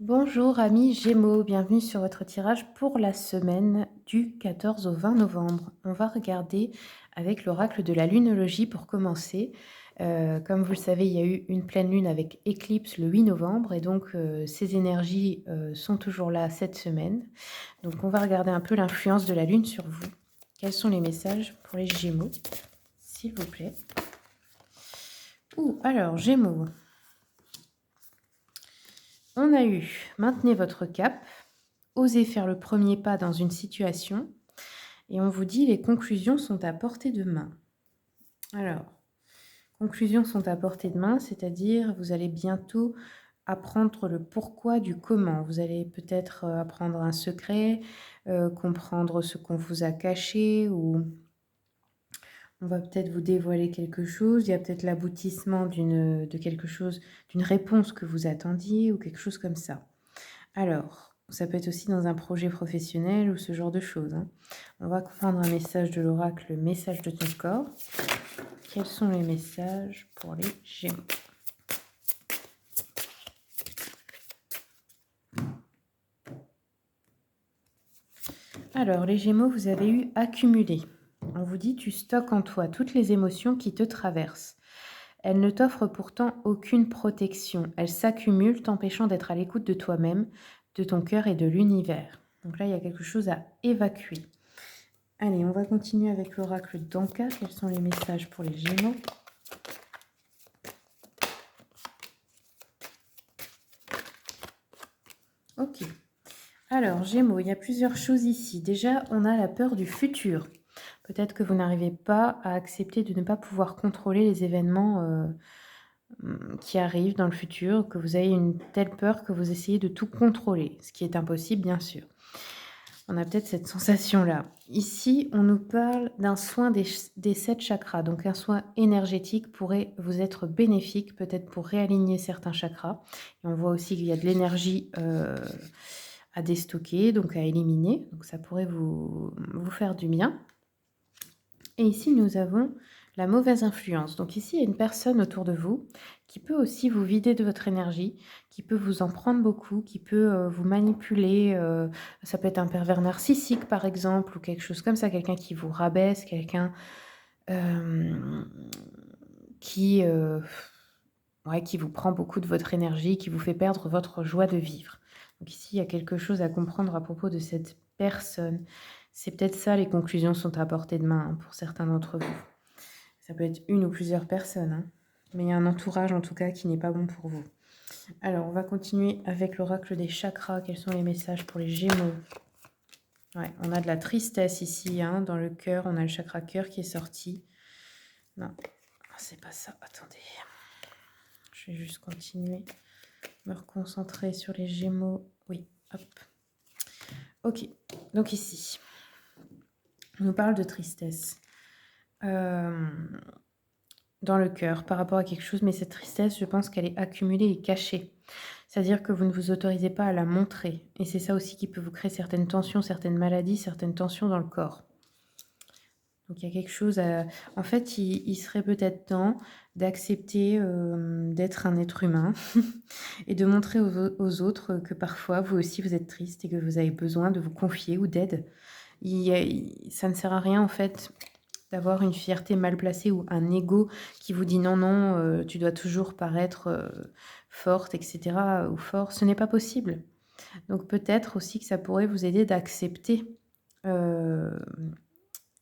Bonjour amis Gémeaux, bienvenue sur votre tirage pour la semaine du 14 au 20 novembre. On va regarder avec l'oracle de la lunologie pour commencer. Comme vous le savez, il y a eu une pleine lune avec éclipse le 8 novembre et donc ces énergies sont toujours là cette semaine. Donc on va regarder un peu l'influence de la lune sur vous. Quels sont les messages pour les Gémeaux, s'il vous plaît? Alors Gémeaux. On a eu maintenez votre cap, osez faire le premier pas dans une situation et on vous dit les conclusions sont à portée de main. Alors, conclusions sont à portée de main, c'est-à-dire vous allez bientôt apprendre le pourquoi du comment. Vous allez peut-être apprendre un secret, comprendre ce qu'on vous a caché ou on va peut-être vous dévoiler quelque chose. Il y a peut-être l'aboutissement de quelque chose, d'une réponse que vous attendiez ou quelque chose comme ça. Alors, ça peut être aussi dans un projet professionnel ou ce genre de choses, hein. On va prendre un message de l'oracle, le message de ton corps. Quels sont les messages pour les Gémeaux? Alors, les Gémeaux, vous avez eu accumulé. On vous dit, tu stockes en toi toutes les émotions qui te traversent. Elles ne t'offrent pourtant aucune protection. Elles s'accumulent, t'empêchant d'être à l'écoute de toi-même, de ton cœur et de l'univers. Donc là, il y a quelque chose à évacuer. Allez, on va continuer avec l'oracle d'Anka. Quels sont les messages pour les Gémeaux? Ok. Alors, Gémeaux, il y a plusieurs choses ici. Déjà, on a la peur du futur. Peut-être que vous n'arrivez pas à accepter de ne pas pouvoir contrôler les événements qui arrivent dans le futur, que vous avez une telle peur que vous essayez de tout contrôler, ce qui est impossible, bien sûr. On a peut-être cette sensation-là. Ici, on nous parle d'un soin des 7 chakras. Donc, un soin énergétique pourrait vous être bénéfique, peut-être pour réaligner certains chakras. Et on voit aussi qu'il y a de l'énergie à déstocker, donc à éliminer. Donc, ça pourrait vous faire du bien. Et ici, nous avons la mauvaise influence. Donc ici, il y a une personne autour de vous qui peut aussi vous vider de votre énergie, qui peut vous en prendre beaucoup, qui peut vous manipuler. Ça peut être un pervers narcissique, par exemple, ou quelque chose comme ça, quelqu'un qui vous rabaisse, quelqu'un euh, qui, ouais, qui vous prend beaucoup de votre énergie, qui vous fait perdre votre joie de vivre. Donc ici, il y a quelque chose à comprendre à propos de cette personne. C'est peut-être ça, les conclusions sont à portée de main, hein, pour certains d'entre vous. Ça peut être une ou plusieurs personnes, hein, mais il y a un entourage en tout cas qui n'est pas bon pour vous. Alors, on va continuer avec l'oracle des chakras. Quels sont les messages pour les Gémeaux? Ouais, on a de la tristesse ici, hein, dans le cœur. On a le chakra cœur qui est sorti. Non, c'est pas ça. Attendez. Je vais juste continuer. Me reconcentrer sur les Gémeaux. Oui, hop. Ok, donc ici, on nous parle de tristesse dans le cœur par rapport à quelque chose, mais cette tristesse, je pense qu'elle est accumulée et cachée. C'est-à-dire que vous ne vous autorisez pas à la montrer. Et c'est ça aussi qui peut vous créer certaines tensions, certaines maladies, certaines tensions dans le corps. Donc il y a quelque chose à... En fait, il serait peut-être temps d'accepter d'être un être humain et de montrer aux autres que parfois, vous aussi, vous êtes triste et que vous avez besoin de vous confier ou d'aide. Ça ne sert à rien, en fait, d'avoir une fierté mal placée ou un ego qui vous dit non, non, tu dois toujours paraître forte, etc. ou fort. Ce n'est pas possible. Donc peut-être aussi que ça pourrait vous aider d'accepter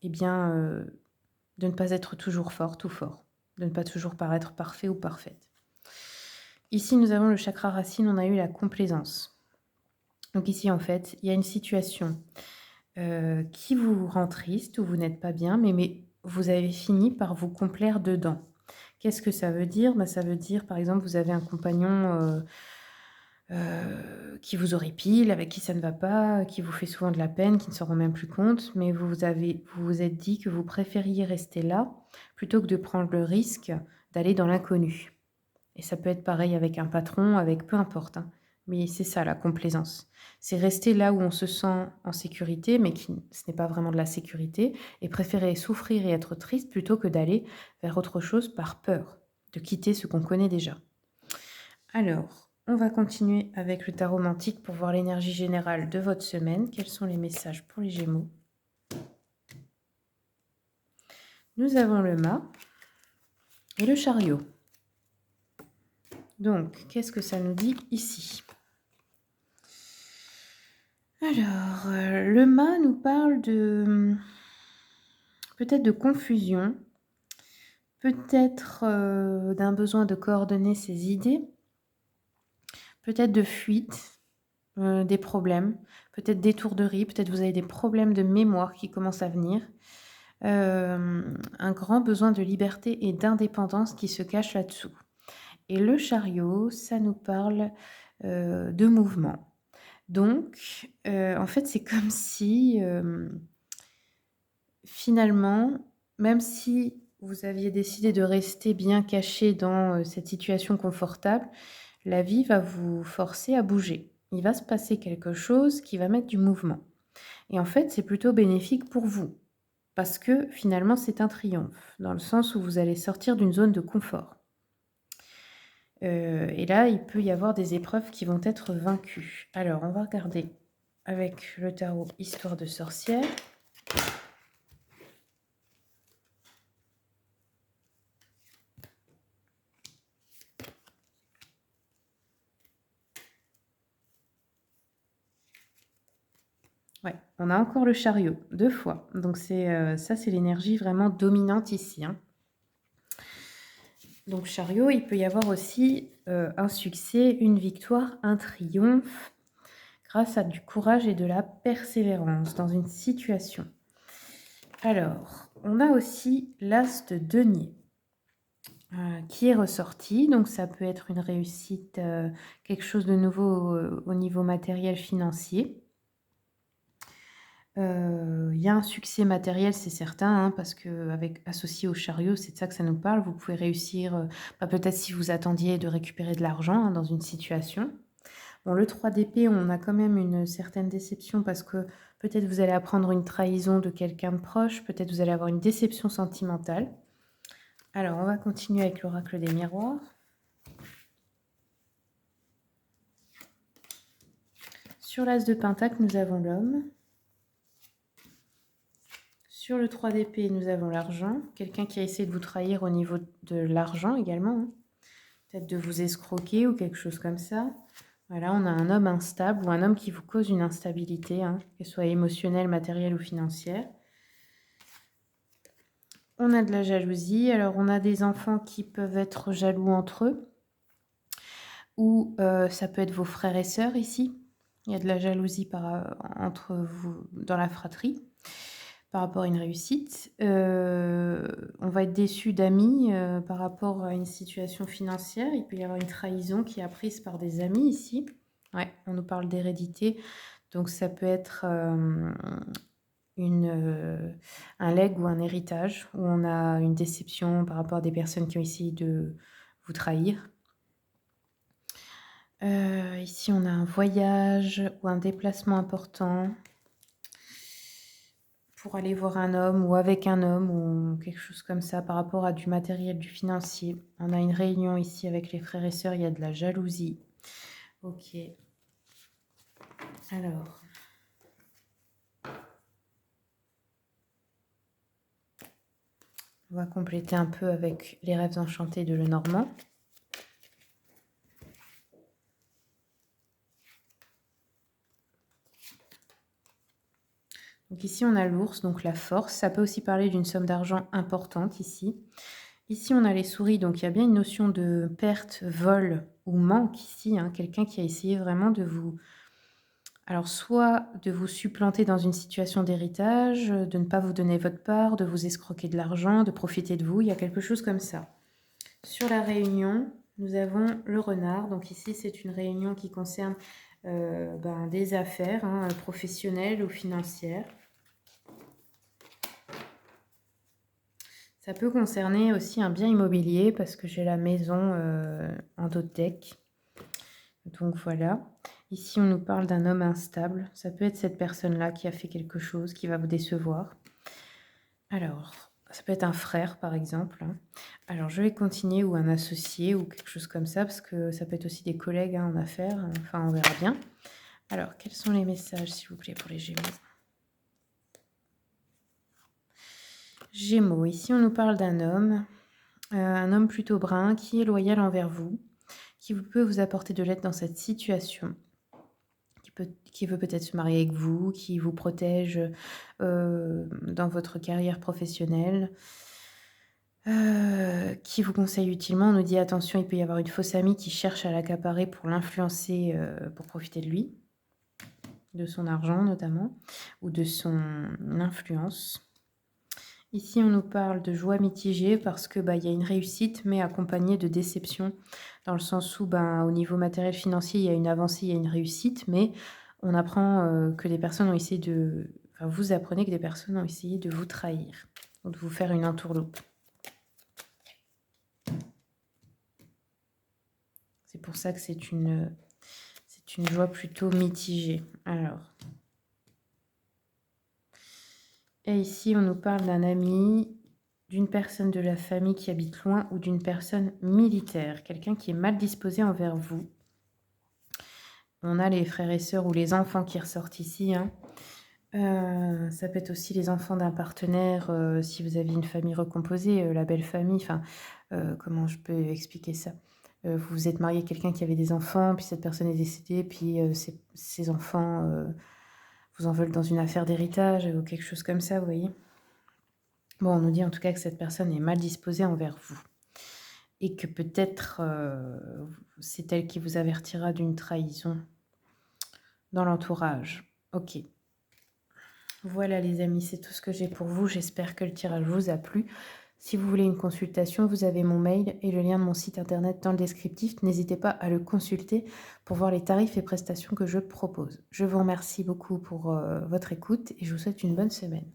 eh bien, de ne pas être toujours forte ou fort, de ne pas toujours paraître parfait ou parfaite. Ici, nous avons le chakra racine, on a eu la complaisance. Donc ici, en fait, il y a une situation qui vous rend triste ou vous n'êtes pas bien, mais vous avez fini par vous complaire dedans. Qu'est-ce que ça veut dire? Ça veut dire, par exemple, vous avez un compagnon qui vous horripile, avec qui ça ne va pas, qui vous fait souvent de la peine, qui ne se rend même plus compte, mais vous vous êtes dit que vous préfériez rester là plutôt que de prendre le risque d'aller dans l'inconnu. Et ça peut être pareil avec un patron, avec peu importe, hein. Mais c'est ça la complaisance. C'est rester là où on se sent en sécurité, mais ce n'est pas vraiment de la sécurité, et préférer souffrir et être triste plutôt que d'aller vers autre chose par peur, de quitter ce qu'on connaît déjà. Alors, on va continuer avec le tarot mantique pour voir l'énergie générale de votre semaine. Quels sont les messages pour les Gémeaux? Nous avons le mât et le chariot. Donc, qu'est-ce que ça nous dit ici? Alors, le mât nous parle de peut-être de confusion, peut-être d'un besoin de coordonner ses idées, peut-être de fuite, des problèmes, peut-être d'étourderie, peut-être vous avez des problèmes de mémoire qui commencent à venir. Un grand besoin de liberté et d'indépendance qui se cache là-dessous. Et le chariot, ça nous parle de mouvement. Donc, en fait, c'est comme si, finalement, même si vous aviez décidé de rester bien caché dans cette situation confortable, la vie va vous forcer à bouger. Il va se passer quelque chose qui va mettre du mouvement. Et en fait, c'est plutôt bénéfique pour vous. Parce que finalement, c'est un triomphe, dans le sens où vous allez sortir d'une zone de confort. Et là, il peut y avoir des épreuves qui vont être vaincues. Alors, on va regarder avec le tarot Histoire de sorcière. Ouais, on a encore le chariot, 2 fois. Donc ça, c'est l'énergie vraiment dominante ici, hein. Donc chariot, il peut y avoir aussi un succès, une victoire, un triomphe, grâce à du courage et de la persévérance dans une situation. Alors, on a aussi l'as de denier qui est ressorti. Donc ça peut être une réussite, quelque chose de nouveau au niveau matériel, financier. Il y a un succès matériel, c'est certain, hein, parce qu'avec associé au chariot, c'est de ça que ça nous parle. Vous pouvez réussir, peut-être si vous attendiez de récupérer de l'argent, hein, dans une situation. Bon, le 3 d'épée, on a quand même une certaine déception parce que peut-être vous allez apprendre une trahison de quelqu'un de proche, peut-être vous allez avoir une déception sentimentale. Alors, on va continuer avec l'oracle des miroirs. Sur l'as de pentacle, nous avons l'homme. Sur le 3 d'épée, nous avons l'argent. Quelqu'un qui a essayé de vous trahir au niveau de l'argent également, hein. Peut-être de vous escroquer ou quelque chose comme ça. Voilà, on a un homme instable ou un homme qui vous cause une instabilité, hein, qu'elle soit émotionnelle, matérielle ou financière. On a de la jalousie. Alors, on a des enfants qui peuvent être jaloux entre eux. Ou ça peut être vos frères et sœurs ici. Il y a de la jalousie entre vous dans la fratrie par rapport à une réussite. On va être déçu d'amis par rapport à une situation financière. Il peut y avoir une trahison qui est apprise par des amis ici. Ouais, on nous parle d'hérédité. Donc ça peut être un legs ou un héritage où on a une déception par rapport à des personnes qui ont essayé de vous trahir. Ici, on a un voyage ou un déplacement important pour aller voir un homme ou avec un homme ou quelque chose comme ça par rapport à du matériel, du financier. On a une réunion ici avec les frères et sœurs, il y a de la jalousie. Ok. Alors. On va compléter un peu avec les rêves enchantés de Lenormand. Donc ici, on a l'ours, donc la force. Ça peut aussi parler d'une somme d'argent importante ici. Ici, on a les souris, donc il y a bien une notion de perte, vol ou manque ici. Hein, quelqu'un qui a essayé vraiment de vous... Alors, soit de vous supplanter dans une situation d'héritage, de ne pas vous donner votre part, de vous escroquer de l'argent, de profiter de vous. Il y a quelque chose comme ça. Sur la réunion, nous avons le renard. Donc ici, c'est une réunion qui concerne des affaires, hein, professionnelles ou financières. Ça peut concerner aussi un bien immobilier parce que j'ai la maison en dothèque. Donc voilà. Ici, on nous parle d'un homme instable. Ça peut être cette personne-là qui a fait quelque chose, qui va vous décevoir. Alors, Ça peut être un frère, par exemple, hein. Alors, je vais continuer ou un associé ou quelque chose comme ça, parce que ça peut être aussi des collègues, hein, en affaires. Enfin, on verra bien. Alors, quels sont les messages, s'il vous plaît, pour les Gémeaux? Gémeaux, ici, on nous parle un homme plutôt brun, qui est loyal envers vous, qui peut vous apporter de l'aide dans cette situation, qui veut peut-être se marier avec vous, qui vous protège dans votre carrière professionnelle, qui vous conseille utilement. On nous dit attention, il peut y avoir une fausse amie qui cherche à l'accaparer pour l'influencer, pour profiter de lui, de son argent notamment, ou de son influence. Ici, on nous parle de joie mitigée parce que, bah, il y a une réussite, mais accompagnée de déception, dans le sens où, ben, au niveau matériel financier, il y a une avancée, il y a une réussite, mais on apprend que des personnes ont essayé de... Enfin, vous apprenez que des personnes ont essayé de vous trahir, ou de vous faire une entourloupe. C'est pour ça que c'est une joie plutôt mitigée. Alors, et ici, on nous parle d'un ami, d'une personne de la famille qui habite loin ou d'une personne militaire, quelqu'un qui est mal disposé envers vous. On a les frères et sœurs ou les enfants qui ressortent ici, hein. Ça peut être aussi les enfants d'un partenaire, si vous avez une famille recomposée, la belle famille, enfin, comment je peux expliquer ça? Vous vous êtes marié à quelqu'un qui avait des enfants, puis cette personne est décédée, puis ses enfants vous en veulent dans une affaire d'héritage ou quelque chose comme ça, vous voyez? Bon, on nous dit en tout cas que cette personne est mal disposée envers vous et que peut-être c'est elle qui vous avertira d'une trahison dans l'entourage. Ok. Voilà les amis, c'est tout ce que j'ai pour vous. J'espère que le tirage vous a plu. Si vous voulez une consultation, vous avez mon mail et le lien de mon site internet dans le descriptif. N'hésitez pas à le consulter pour voir les tarifs et prestations que je propose. Je vous remercie beaucoup pour votre écoute et je vous souhaite une bonne semaine.